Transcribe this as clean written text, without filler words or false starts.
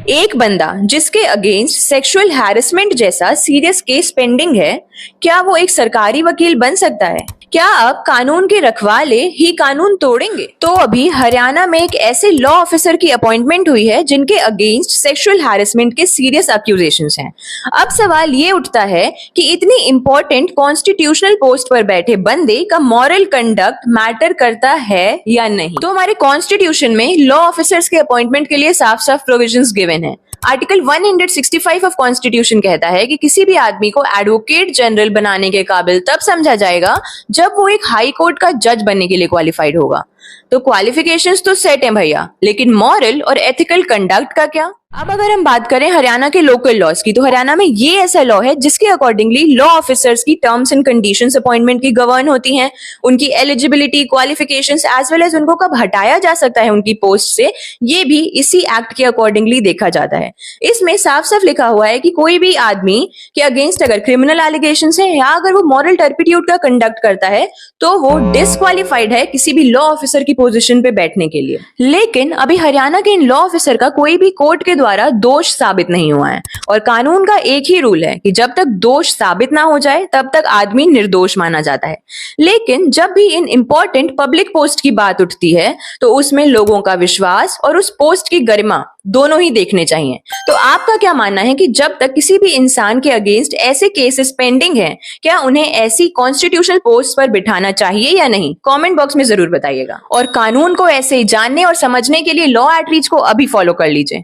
एक बंदा जिसके अगेंस्ट सेक्सुअल हैरेसमेंट जैसा सीरियस केस पेंडिंग है, क्या वो एक सरकारी वकील बन सकता है? क्या अब कानून के रखवाले ही कानून तोड़ेंगे? तो अभी हरियाणा में एक ऐसे लॉ ऑफिसर की अपॉइंटमेंट हुई है जिनके अगेंस्ट सेक्सुअल हैरेसमेंट के सीरियस एक्यूजेशंस हैं। अब सवाल ये उठता है कि इतनी इंपॉर्टेंट कॉन्स्टिट्यूशनल पोस्ट पर बैठे बंदे का मॉरल कंडक्ट मैटर करता है या नहीं। तो हमारे कॉन्स्टिट्यूशन में लॉ ऑफिसर्स के अपॉइंटमेंट के लिए साफ साफ प्रोविजंस गिवन है। आर्टिकल 165 ऑफ कॉन्स्टिट्यूशन कहता है कि किसी भी आदमी को एडवोकेट जनरल बनाने के काबिल तब समझा जाएगा जब वो एक हाई कोर्ट का जज बनने के लिए क्वालिफाइड होगा। तो क्वालिफिकेशंस तो सेट हैं भैया, लेकिन मॉरल और एथिकल कंडक्ट का क्या? अब अगर हम बात करें हरियाणा के लोकल लॉज की, तो हरियाणा में ये ऐसा लॉ है जिसके अकॉर्डिंगली लॉ ऑफिसर्स की टर्म्स एंड कंडीशंस अपॉइंटमेंट की गवर्न होती हैं। उनकी eligibility, qualifications as well as उनको कब हटाया जा सकता है उनकी पोस्ट से, ये भी इसी एक्ट के अकॉर्डिंगली देखा जाता है। इसमें साफ साफ लिखा हुआ है कि कोई भी आदमी के अगेंस्ट अगर क्रिमिनल एलिगेशंस है या अगर वो मॉरल टर्पिट्यूड का कंडक्ट करता है तो वो डिस्क्वालिफाइड है किसी भी लॉ ऑफिसर की पोजीशन पे बैठने के लिए। लेकिन अभी हरियाणा के इन लॉ ऑफिसर का कोई भी कोर्ट के द्वारा दोष साबित नहीं हुआ है, और कानून का एक ही रूल है कि जब तक दोष साबित ना हो जाए तब तक आदमी निर्दोष माना जाता है। लेकिन जब भी इन इंपॉर्टेंट पब्लिक पोस्ट की बात उठती है तो उसमें लोगों का विश्वास और उस पोस्ट की गरिमा दोनों ही देखने चाहिए। तो आपका क्या मानना है कि जब तक किसी भी इंसान के अगेंस्ट ऐसे केसेस पेंडिंग हैं, क्या उन्हें ऐसी कॉन्स्टिट्यूशनल पोस्ट पर बिठाना चाहिए या नहीं? कमेंट बॉक्स में जरूर बताइएगा। और कानून को ऐसे ही जानने और समझने के लिए लॉ एट रीच को अभी फॉलो कर लीजिए।